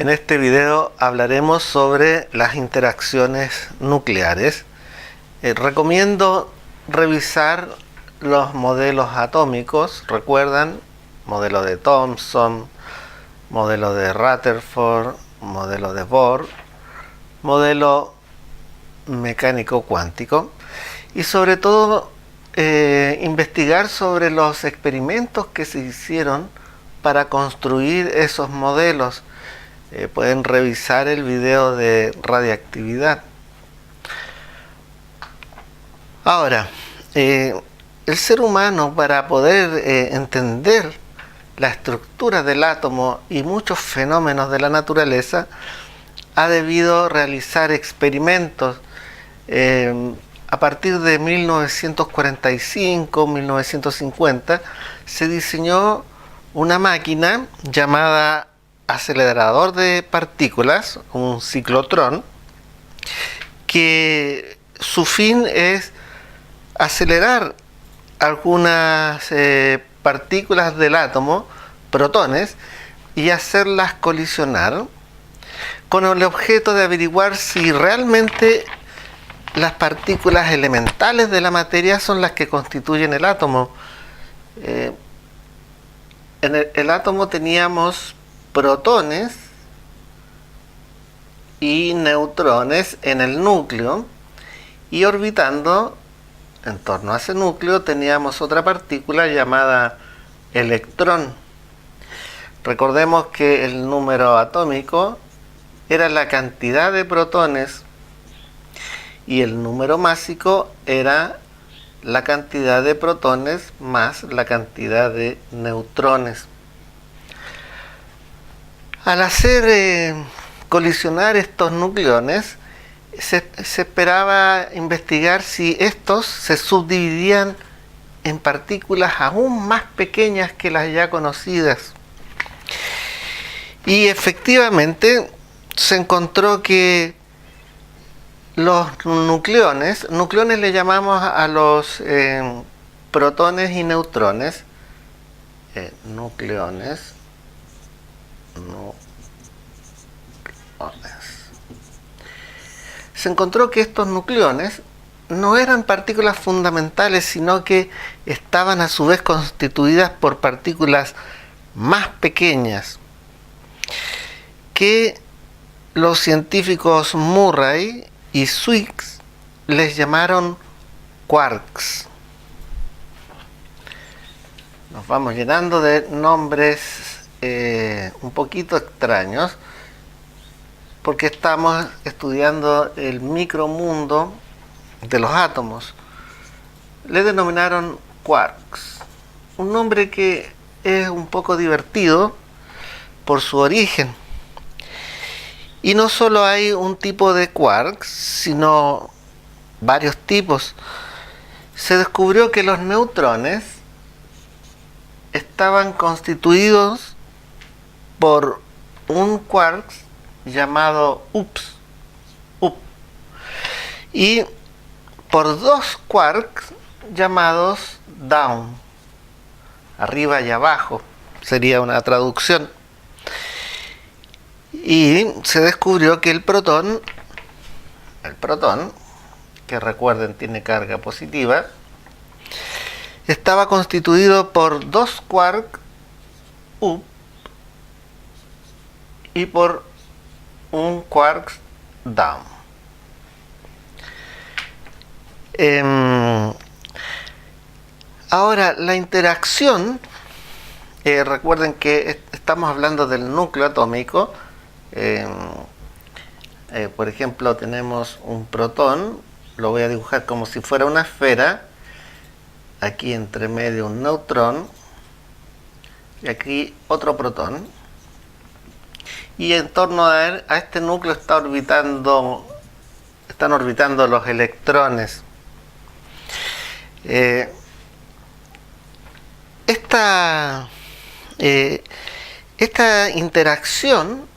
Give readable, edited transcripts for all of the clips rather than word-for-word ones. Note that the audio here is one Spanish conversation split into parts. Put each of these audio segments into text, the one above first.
En este video hablaremos sobre las interacciones nucleares. Recomiendo revisar los modelos atómicos. ¿Recuerdan? Modelo de Thomson, modelo de Rutherford, modelo de Bohr, modelo mecánico cuántico, y sobre todo investigar sobre los experimentos que se hicieron para construir esos modelos. Pueden revisar el video de radiactividad. Ahora, el ser humano, para poder entender la estructura del átomo y muchos fenómenos de la naturaleza, ha debido realizar experimentos. A partir de 1945-1950 se diseñó una máquina llamada acelerador de partículas, un ciclotrón, que su fin es acelerar algunas partículas del átomo, protones, y hacerlas colisionar con el objeto de averiguar si realmente las partículas elementales de la materia son las que constituyen el átomo. En el átomo teníamos protones y neutrones en el núcleo, y orbitando en torno a ese núcleo teníamos otra partícula llamada electrón. Recordemos que el número atómico era la cantidad de protones y el número másico era la cantidad de protones más la cantidad de neutrones. Al hacer colisionar estos nucleones, se esperaba investigar si estos se subdividían en partículas aún más pequeñas que las ya conocidas. Y efectivamente se encontró que los nucleones le llamamos a los protones y neutrones, nucleones. Se encontró que estos nucleones no eran partículas fundamentales, sino que estaban a su vez constituidas por partículas más pequeñas, que los científicos Murray y Swiggs les llamaron quarks. Nos vamos llenando de nombres un poquito extraños, porque estamos estudiando el micromundo de los átomos. Le denominaron quarks, un nombre que es un poco divertido por su origen. Y no solo hay un tipo de quarks, sino varios tipos. Se descubrió que los neutrones estaban constituidos por un quark llamado up, y por dos quarks llamados down, arriba y abajo, sería una traducción. Y se descubrió que el protón, que recuerden tiene carga positiva, estaba constituido por dos quarks up y por un quark down. Ahora, la interacción, recuerden que estamos hablando del núcleo atómico. Por ejemplo, tenemos un protón, lo voy a dibujar como si fuera una esfera, aquí entre medio un neutrón y aquí otro protón, y en torno a este núcleo están orbitando los electrones. Esta interacción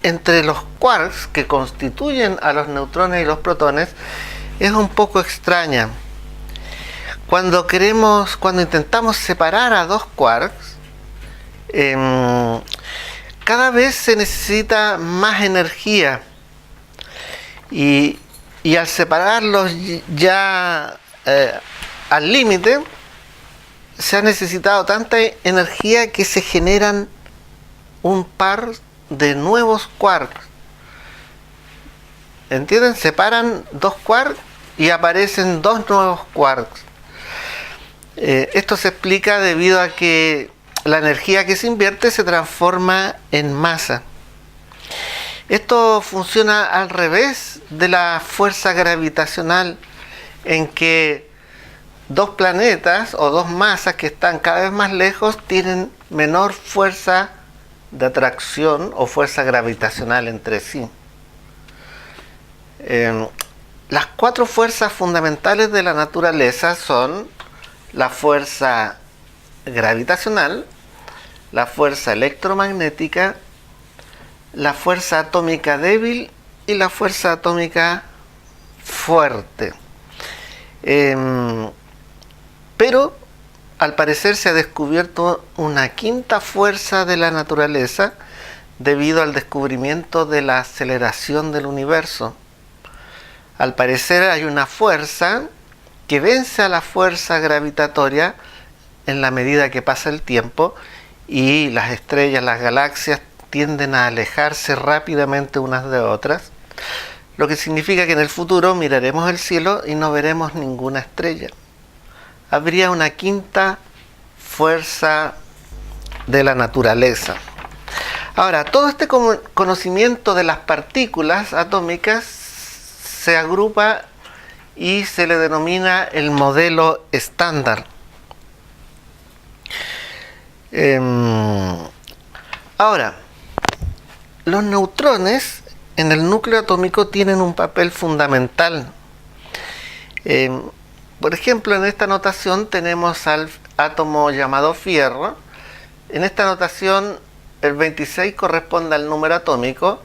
entre los quarks que constituyen a los neutrones y los protones es un poco extraña. Cuando intentamos separar a dos quarks, cada vez se necesita más energía y al separarlos ya al límite, se ha necesitado tanta energía que se generan un par de nuevos quarks. ¿Entienden? Separan dos quarks y aparecen dos nuevos quarks. Esto se explica debido a que la energía que se invierte se transforma en masa. Esto funciona al revés de la fuerza gravitacional, en que dos planetas o dos masas que están cada vez más lejos tienen menor fuerza de atracción o fuerza gravitacional entre sí. Las cuatro fuerzas fundamentales de la naturaleza son la fuerza gravitacional, la fuerza electromagnética, la fuerza atómica débil y la fuerza atómica fuerte. Pero al parecer se ha descubierto una quinta fuerza de la naturaleza debido al descubrimiento de la aceleración del universo. Al parecer hay una fuerza que vence a la fuerza gravitatoria en la medida que pasa el tiempo y las estrellas, las galaxias tienden a alejarse rápidamente unas de otras, lo que significa que en el futuro miraremos el cielo y no veremos ninguna estrella. Habría una quinta fuerza de la naturaleza. Ahora, todo este conocimiento de las partículas atómicas se agrupa y se le denomina el modelo estándar. Ahora, los neutrones en el núcleo atómico tienen un papel fundamental. Por ejemplo, en esta notación tenemos al átomo llamado fierro. En esta notación el 26 corresponde al número atómico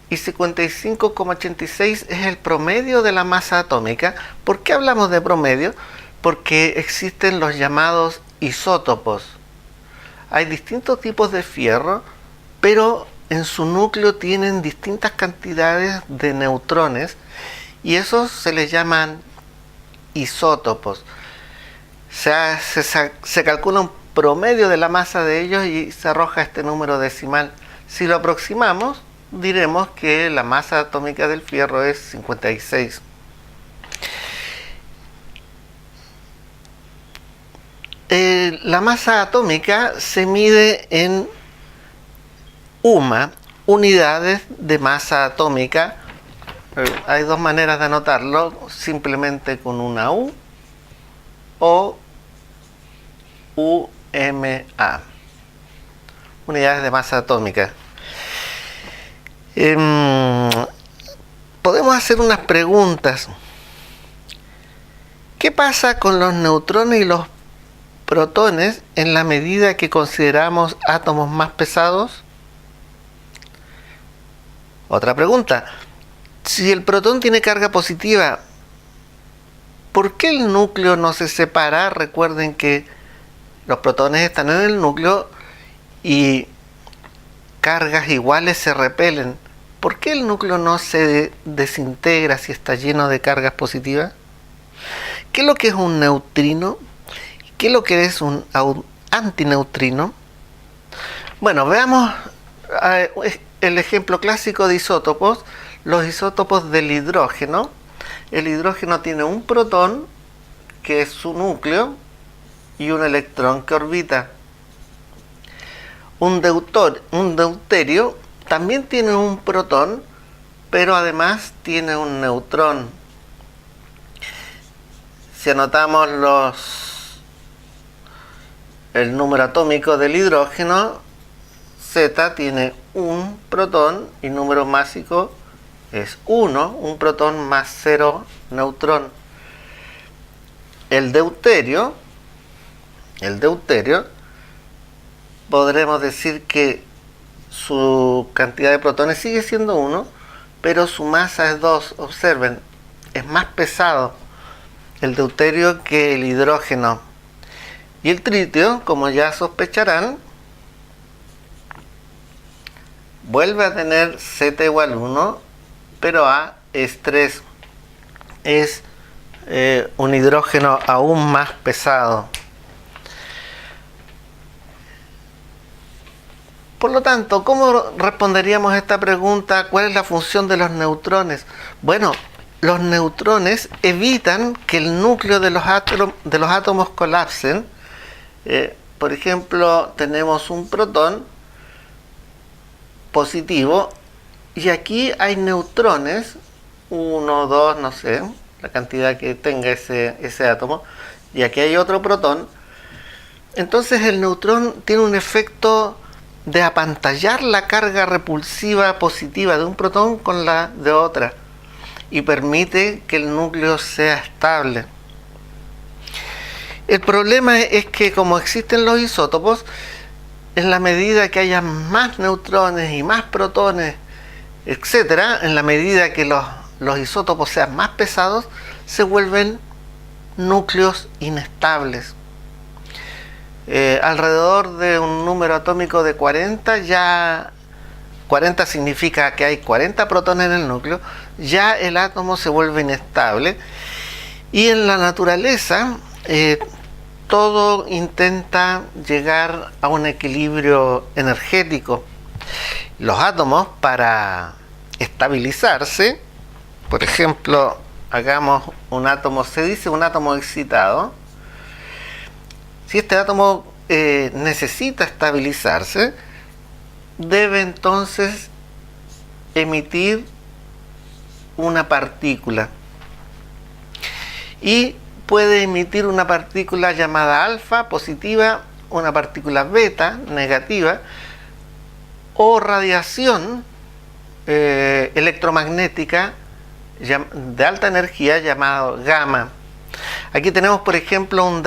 y 55,86 es el promedio de la masa atómica. ¿Por qué hablamos de promedio? Porque existen los llamados isótopos. Hay distintos tipos de fierro, pero en su núcleo tienen distintas cantidades de neutrones y esos se les llaman isótopos. Se calcula un promedio de la masa de ellos y se arroja este número decimal. Si lo aproximamos, diremos que la masa atómica del fierro es 56. La masa atómica se mide en UMA, unidades de masa atómica. Hay dos maneras de anotarlo, simplemente con una U o UMA, unidades de masa atómica. Podemos hacer unas preguntas. ¿Qué pasa con los neutrones y los protones en la medida que consideramos átomos más pesados? Otra pregunta. Si el protón tiene carga positiva, ¿por qué el núcleo no se separa? Recuerden que los protones están en el núcleo y cargas iguales se repelen. ¿Por qué el núcleo no se desintegra si está lleno de cargas positivas? ¿Qué es lo que es un neutrino? ¿Qué es lo que es un antineutrino? Bueno, veamos el ejemplo clásico de isótopos, los isótopos del hidrógeno. El hidrógeno tiene un protón, que es su núcleo, y un electrón que orbita. Un deuterio también tiene un protón, pero además tiene un neutrón. Si anotamos el número atómico del hidrógeno, Z tiene un protón y número másico es 1, un protón más 0 neutrón. El deuterio, podremos decir que su cantidad de protones sigue siendo 1, pero su masa es 2. Observen, es más pesado el deuterio que el hidrógeno. Y el tritio, como ya sospecharán, vuelve a tener Z igual 1, pero A es 3. Es un hidrógeno aún más pesado. Por lo tanto, ¿cómo responderíamos a esta pregunta? ¿Cuál es la función de los neutrones? Bueno, los neutrones evitan que el núcleo de los átomos colapsen. Por ejemplo, tenemos un protón positivo y aquí hay neutrones, 1, 2, no sé, la cantidad que tenga ese átomo, y aquí hay otro protón. Entonces el neutrón tiene un efecto de apantallar la carga repulsiva positiva de un protón con la de otra y permite que el núcleo sea estable. El problema es que como existen los isótopos, en la medida que haya más neutrones y más protones, etcétera, en la medida que los isótopos sean más pesados, se vuelven núcleos inestables. Alrededor de un número atómico de 40, ya 40 significa que hay 40 protones en el núcleo, ya el átomo se vuelve inestable. Y en la naturaleza todo intenta llegar a un equilibrio energético. Los átomos, para estabilizarse, por ejemplo, hagamos un átomo, se dice un átomo excitado. Si este átomo necesita estabilizarse, debe entonces emitir una partícula. Y puede emitir una partícula llamada alfa, positiva, una partícula beta, negativa, o radiación electromagnética de alta energía llamada gamma. Aquí tenemos, por ejemplo, un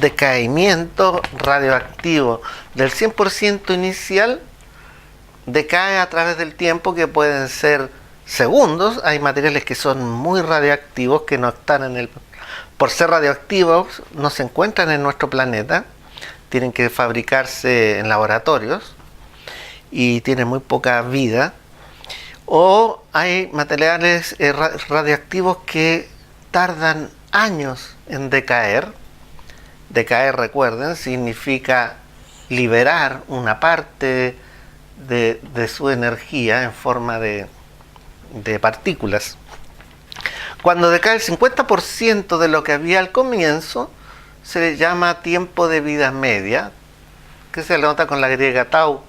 decaimiento radioactivo del 100% inicial, decae a través del tiempo, que pueden ser segundos. Hay materiales que son muy radioactivos, que no están por ser radioactivos, no se encuentran en nuestro planeta, tienen que fabricarse en laboratorios y tienen muy poca vida. O hay materiales radioactivos que tardan años en decaer. Decaer, recuerden, significa liberar una parte de su energía en forma de partículas. Cuando decae el 50% de lo que había al comienzo, se le llama tiempo de vida media, que se nota con la griega tau,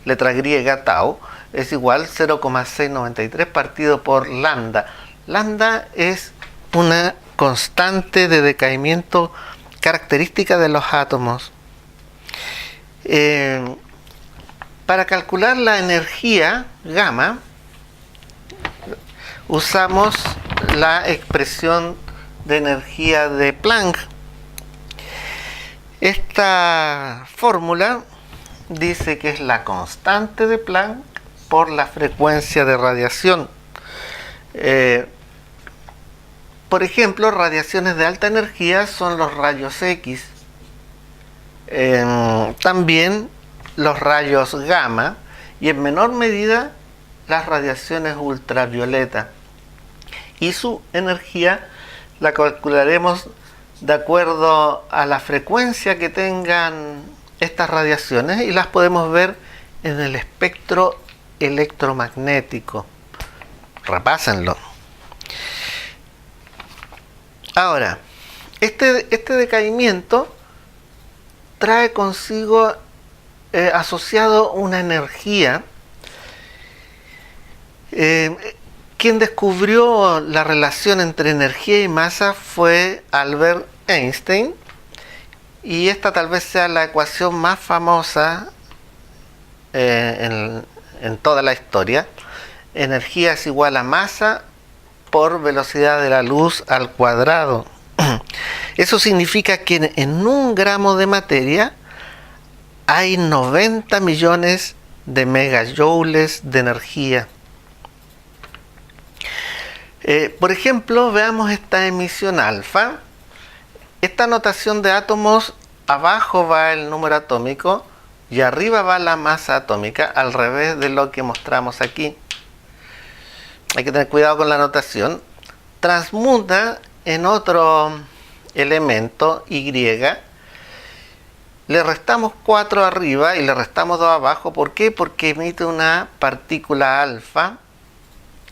letra griega tau, es igual 0,693 partido por lambda. Lambda es una constante de decaimiento característica de los átomos. Para calcular la energía gamma, usamos la expresión de energía de Planck. Esta fórmula dice que es la constante de Planck por la frecuencia de radiación. Por ejemplo, radiaciones de alta energía son los rayos X. También los rayos gamma y en menor medida las radiaciones ultravioleta. Y su energía la calcularemos de acuerdo a la frecuencia que tengan estas radiaciones y las podemos ver en el espectro electromagnético. Repásenlo. Ahora, este decaimiento trae consigo asociado una energía. Quien descubrió la relación entre energía y masa fue Albert Einstein, y esta tal vez sea la ecuación más famosa en toda la historia. Energía es igual a masa por velocidad de la luz al cuadrado. Eso significa que en un gramo de materia hay 90 millones de megajoules de energía. Por ejemplo, veamos esta emisión alfa. Esta notación de átomos, abajo va el número atómico, y arriba va la masa atómica, al revés de lo que mostramos aquí. Hay que tener cuidado con la notación. Transmuta en otro elemento, Y, le restamos 4 arriba y le restamos 2 abajo. ¿Por qué? Porque emite una partícula alfa,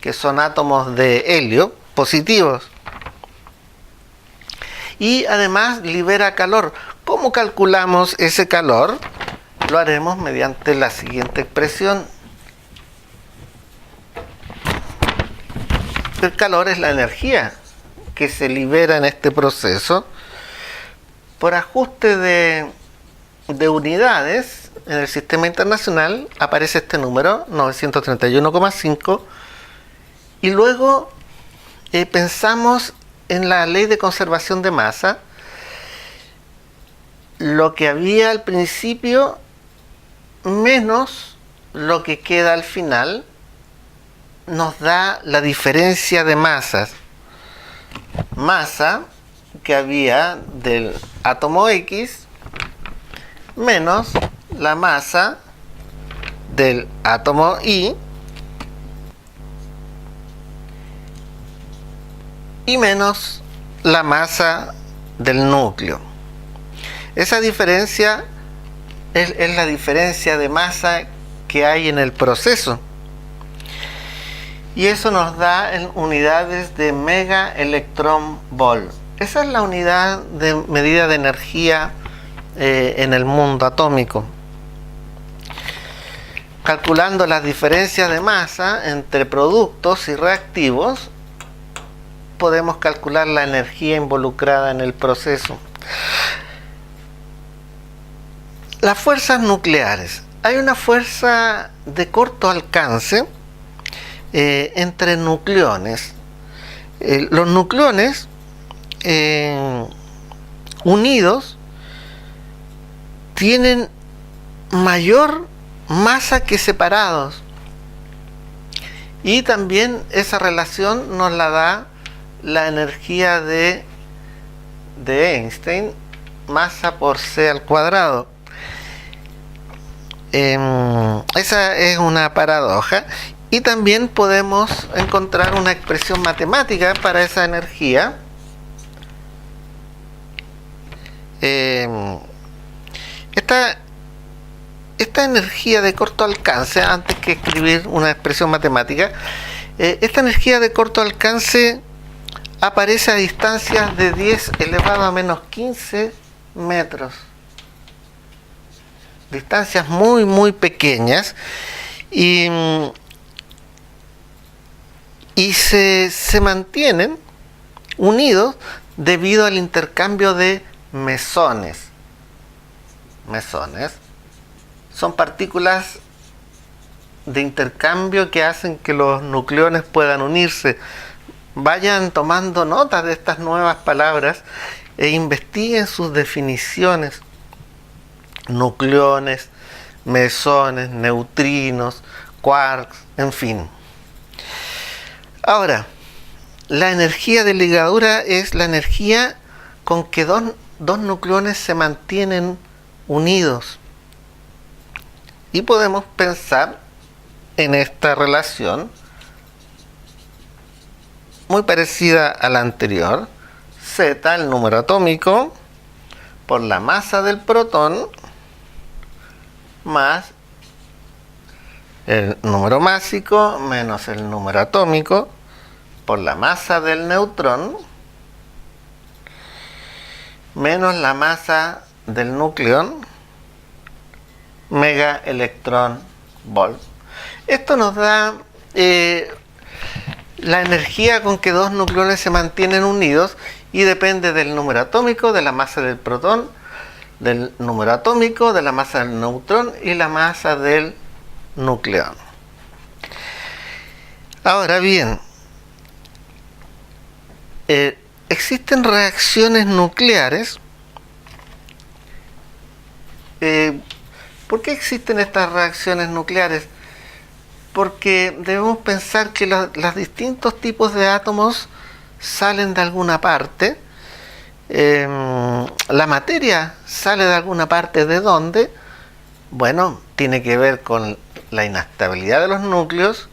que son átomos de helio positivos. Y además libera calor. ¿Cómo calculamos ese calor? Lo haremos mediante la siguiente expresión. El calor es la energía que se libera en este proceso. Por ajuste de unidades en el sistema internacional aparece este número 931,5 y luego pensamos en la ley de conservación de masa. Lo que había al principio menos lo que queda al final nos da la diferencia de masas. Masa que había del átomo X menos la masa del átomo Y y menos la masa del núcleo. Esa diferencia es la diferencia de masa que hay en el proceso. Y eso nos da en unidades de megaelectronvolt. Esa es la unidad de medida de energía en el mundo atómico. Calculando las diferencias de masa entre productos y reactivos, podemos calcular la energía involucrada en el proceso. Las fuerzas nucleares. Hay una fuerza de corto alcance entre nucleones. Los nucleones unidos tienen mayor masa que separados, y también esa relación nos la da la energía de Einstein, masa por c al cuadrado. Esa es una paradoja, y también podemos encontrar una expresión matemática para esa energía. Esta energía de corto alcance, antes que escribir una expresión matemática, esta energía de corto alcance aparece a distancias de 10 elevado a menos 15 metros. Distancias muy muy pequeñas, y se mantienen unidos debido al intercambio de mesones. Mesones son partículas de intercambio que hacen que los nucleones puedan unirse. Vayan tomando notas de estas nuevas palabras e investiguen sus definiciones. Nucleones, mesones, neutrinos, quarks, en fin. Ahora, la energía de ligadura es la energía con que dos nucleones se mantienen unidos. Y podemos pensar en esta relación muy parecida a la anterior. Z, el número atómico, por la masa del protón, más el número másico menos el número atómico por la masa del neutrón menos la masa del nucleón, megaelectronvolt. Esto nos da la energía con que dos nucleones se mantienen unidos, y depende del número atómico, de la masa del protón, del número atómico, de la masa del neutrón y la masa del nucleón. Ahora bien, existen reacciones nucleares. ¿Por qué existen estas reacciones nucleares? Porque debemos pensar que los distintos tipos de átomos salen de alguna parte. La materia sale de alguna parte. ¿De dónde? Bueno, tiene que ver con la inestabilidad de los núcleos,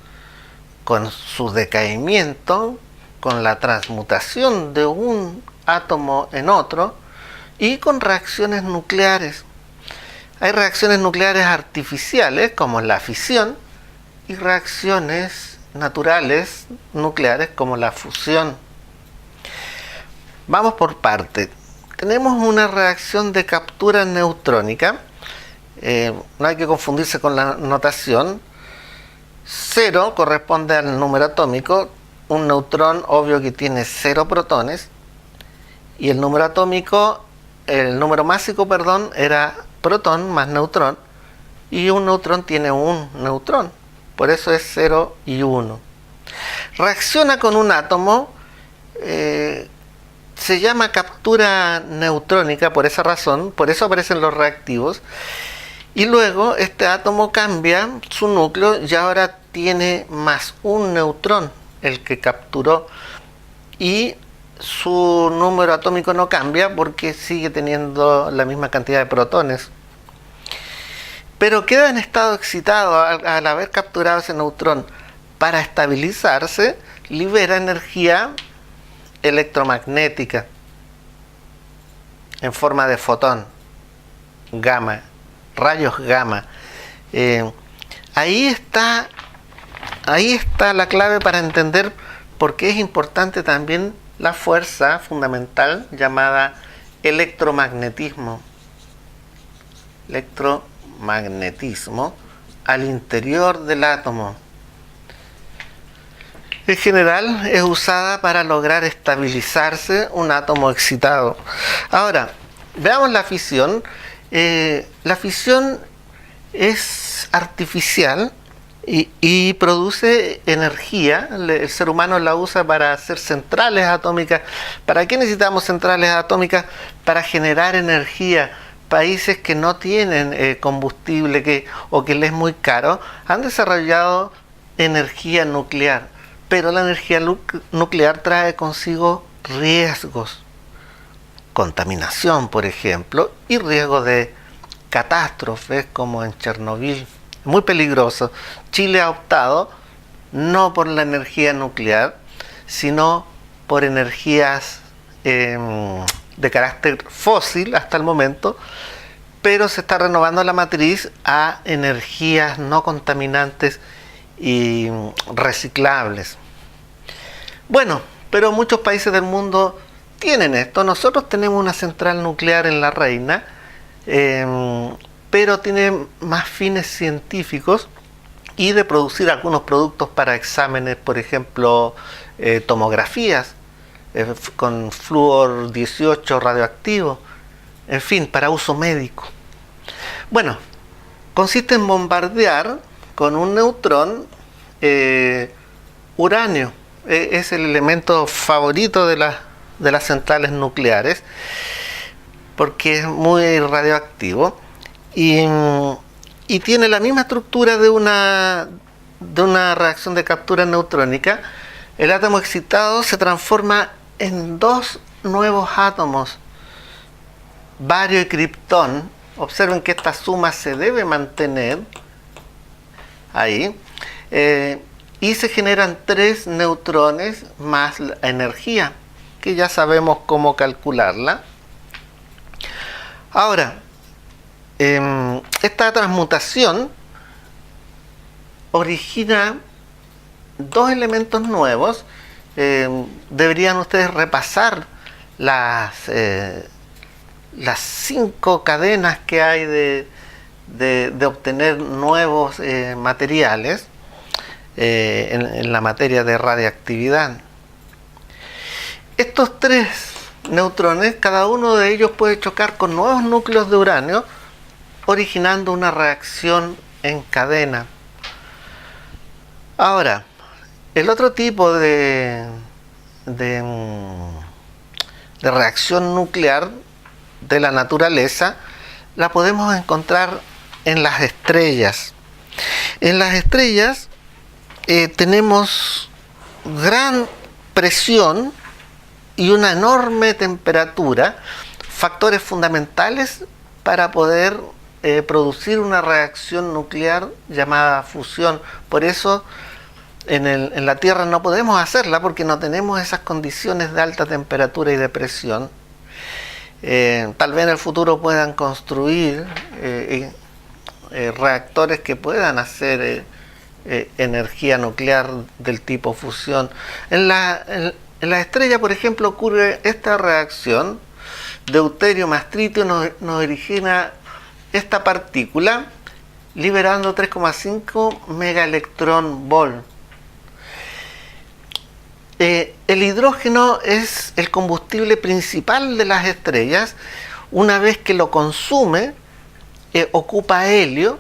con su decaimiento, con la transmutación de un átomo en otro y con reacciones nucleares. Hay reacciones nucleares artificiales como la fisión y reacciones naturales nucleares como la fusión. Vamos por partes. Tenemos una reacción de captura neutrónica. No hay que confundirse con la notación. 0 corresponde al número atómico. Un neutrón obvio que tiene 0 protones. Y el número atómico, el número másico, perdón, era protón más neutrón. Y un neutrón tiene un neutrón. Por eso es 0 y 1. Reacciona con un átomo. Se llama captura neutrónica por esa razón. Por eso aparecen los reactivos. Y luego este átomo cambia su núcleo y ahora tiene más un neutrón, el que capturó, y su número atómico no cambia porque sigue teniendo la misma cantidad de protones. Pero queda en estado excitado al haber capturado ese neutrón. Para estabilizarse, libera energía electromagnética en forma de fotón, gamma, rayos gamma. Ahí está la clave para entender por qué es importante también la fuerza fundamental llamada electromagnetismo al interior del átomo. En general es usada para lograr estabilizarse un átomo excitado. Ahora, veamos la fisión. La fisión es artificial y produce energía. El ser humano la usa para hacer centrales atómicas. ¿Para qué necesitamos centrales atómicas? Para generar energía. Países que no tienen combustible o que les es muy caro han desarrollado energía nuclear. Pero la energía nuclear trae consigo riesgos. Contaminación, por ejemplo, y riesgo de catástrofes como en Chernobyl. Muy peligroso. Chile ha optado no por la energía nuclear, sino por energías de carácter fósil hasta el momento, pero se está renovando la matriz a energías no contaminantes y reciclables. Bueno, pero muchos países del mundo tienen esto. Nosotros tenemos una central nuclear en La Reina, pero tiene más fines científicos y de producir algunos productos para exámenes, por ejemplo, tomografías con flúor 18 radioactivo, en fin, para uso médico. Bueno, consiste en bombardear con un neutrón uranio. Es el elemento favorito de las centrales nucleares porque es muy radioactivo y tiene la misma estructura de una reacción de captura neutrónica. El átomo excitado se transforma en dos nuevos átomos, bario y kriptón. Observen que esta suma se debe mantener ahí, y se generan 3 neutrones más la energía, que ya sabemos cómo calcularla. Ahora, esta transmutación origina 2 elementos nuevos. Deberían ustedes repasar las 5 cadenas que hay de obtener nuevos materiales en la materia de radiactividad. Estos 3 neutrones, cada uno de ellos puede chocar con nuevos núcleos de uranio, originando una reacción en cadena. Ahora, el otro tipo de reacción nuclear de la naturaleza la podemos encontrar en las estrellas. En las estrellas tenemos gran presión y una enorme temperatura, factores fundamentales para poder producir una reacción nuclear llamada fusión. Por eso en la Tierra no podemos hacerla, porque no tenemos esas condiciones de alta temperatura y de presión. Tal vez en el futuro puedan construir reactores que puedan hacer energía nuclear del tipo fusión. En la estrella, por ejemplo, ocurre esta reacción. Deuterio más tritio nos origina esta partícula liberando 3,5 megaelectrón-volt. El hidrógeno es el combustible principal de las estrellas. Una vez que lo consume, ocupa helio.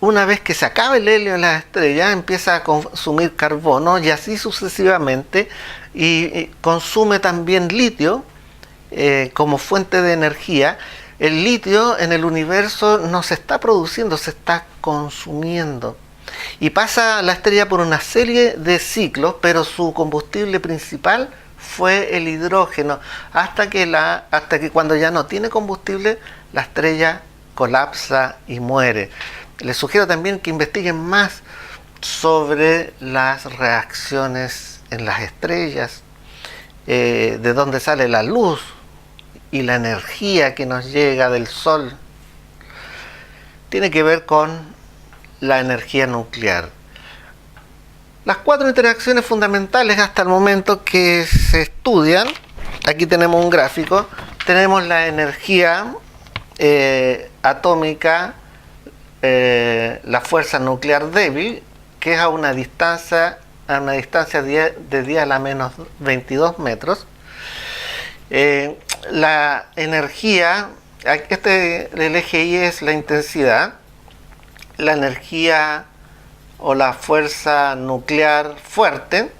Una vez que se acaba el helio en las estrellas, empieza a consumir carbono y así sucesivamente, y consume también litio como fuente de energía. El litio en el universo no se está produciendo, se está consumiendo. Y pasa la estrella por una serie de ciclos, pero su combustible principal fue el hidrógeno, hasta que cuando ya no tiene combustible, la estrella colapsa y muere. Les sugiero también que investiguen más sobre las reacciones en las estrellas, de dónde sale la luz y la energía que nos llega del Sol. Tiene que ver con la energía nuclear. Las 4 interacciones fundamentales hasta el momento que se estudian, aquí tenemos un gráfico, tenemos la energía atómica, la fuerza nuclear débil, que es a una distancia de 10 a la menos 22 metros. La energía, el eje Y es la intensidad. La energía o la fuerza nuclear fuerte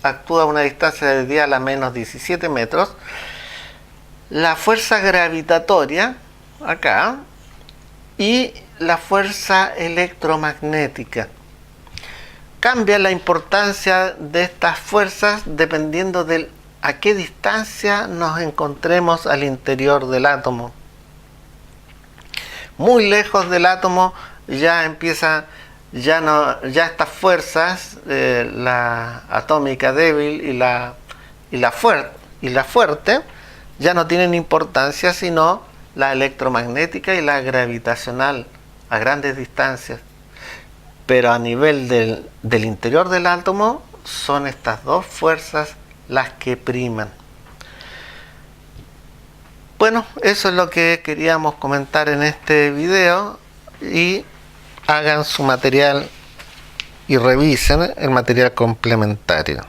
actúa a una distancia de 10 a la menos 17 metros. La fuerza gravitatoria, acá, y la fuerza electromagnética. Cambia la importancia de estas fuerzas dependiendo de a qué distancia nos encontremos al interior del átomo. Muy lejos del átomo ya estas fuerzas, la atómica débil y la fuerte, ya no tienen importancia, sino la electromagnética y la gravitacional a grandes distancias. Pero a nivel del interior del átomo son estas dos fuerzas las que priman. Bueno, eso es lo que queríamos comentar en este video, y hagan su material y revisen el material complementario.